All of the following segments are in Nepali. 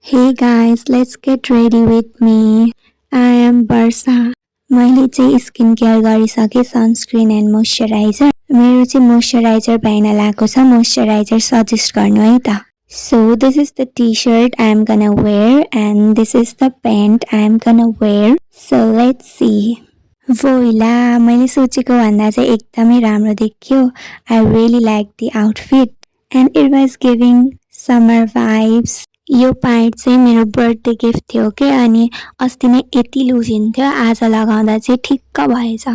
Hey guys, let's get ready with me. I am Barsa. मैले चाहिँ स्किन केयर गरिसकेँ सनस्क्रिन एन्ड मोइस्चराइजर. मेरो चाहिँ मोइस्चराइजर पाइन लागेको छ. मोइस्चराइजर सजेस्ट गर्नु है त. So this is the t-shirt I am gonna wear and this is the pant I am gonna wear. So let's see. voila मैले सोचेको भन्दा चाहिँ एकदमै राम्रो देखियो. I really like the outfit and it was giving summer vibes. यो प्यान्ट चाहिँ मेरो बर्थडे गिफ्ट थियो के अनि अस्ति नै यति लुज हुन्थ्यो आज लगाउँदा चाहिँ ठिक्क भएछ.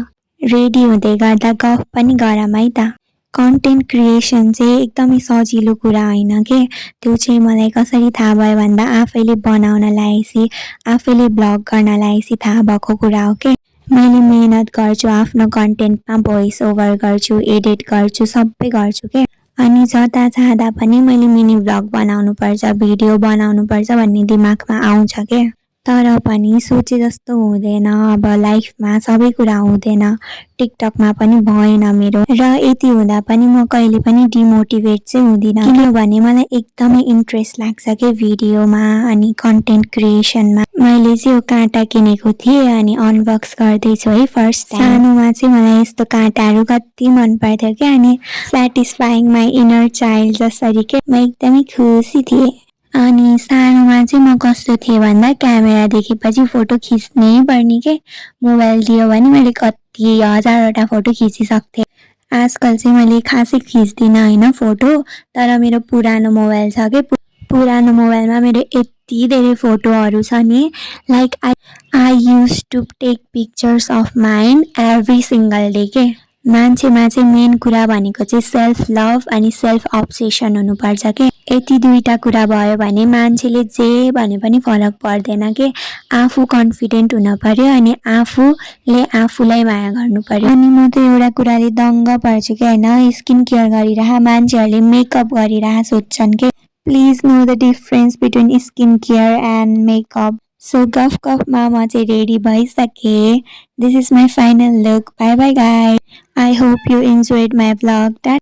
रेडी हुँदै गर्दा गफ पनि गरौँ है त. कन्टेन्ट क्रिएसन चाहिँ एकदमै सजिलो कुरा होइन के. त्यो चाहिँ मलाई कसरी थाहा भयो भन्दा आफैले बनाउन लागेपछि आफैले ब्लग गर्न लागेपछि थाहा भएको कुरा हो के. मैले मेहनत गर्छु आफ्नो कन्टेन्टमा भोइस ओभर गर्छु एडिट गर्छु सबै गर्छु के. अनि जता जाँदा पनि मैले मिनी भ्लग बनाउनु पर्छ भिडियो बनाउनु पर्छ भन्ने दिमागमा आउँछ के. तर पनि सोचे जस्तो हुँदैन. अब लाइफमा सबै कुरा हुँदैन. टिकटकमा पनि भएन मेरो र यति हुँदा पनि म कहिले पनि डिमोटिभेट चाहिँ हुँदिन किनभने मलाई एकदमै इन्ट्रेस्ट लाग्छ के भिडियोमा अनि कन्टेन्ट क्रिएसनमा. मैले चाहिँ यो काँटा किनेको थिएँ अनि अनबक्स गर्दैछु है फर्स्ट टाइम. सानोमा चाहिँ मलाई यस्तो काँटाहरू कति मन पर्थ्यो के अनि सेटिस्फाइङ माई इनर चाइल्ड जसरी के म एकदमै खुसी थिएँ. अनि सानोमा चाहिँ म कस्तो थिएँ भन्दा क्यामेरा देखेपछि फोटो खिच्नै पर्ने के. मोबाइल दियो भने मैले कति हजारवटा फोटो खिचिसक्थेँ. आजकल चाहिँ मैले खासै खिच्दिनँ होइन फोटो. तर मेरो पुरानो मोबाइल छ के. पुरानो मोबाइलमा मेरो यति धेरै फोटोहरू छ नि. Like I use to take pictures of mine every single day के. मान्छेमा चाहिँ मेन कुरा भनेको चाहिँ सेल्फ लभ अनि सेल्फ अब्सेसन हुनुपर्छ के. यति दुईटा कुरा भयो भने मान्छेले जे भने पनि फरक पर्दैन के. आफू कन्फिडेन्ट हुन पर्यो अनि आफूले आफूलाई माया गर्नु पर्यो. अनि म त एउटा कुराले दङ्ग पर्छु कि होइन स्किन केयर गरिरह मान्छेहरूले मेकअप गरिरह सोध्छन् के. Please know the difference between skin care and makeup. So गफमा म चाहिँ रेडी भइसकेँ. This is my final look. Bye bye guys. I hope you enjoyed my vlog.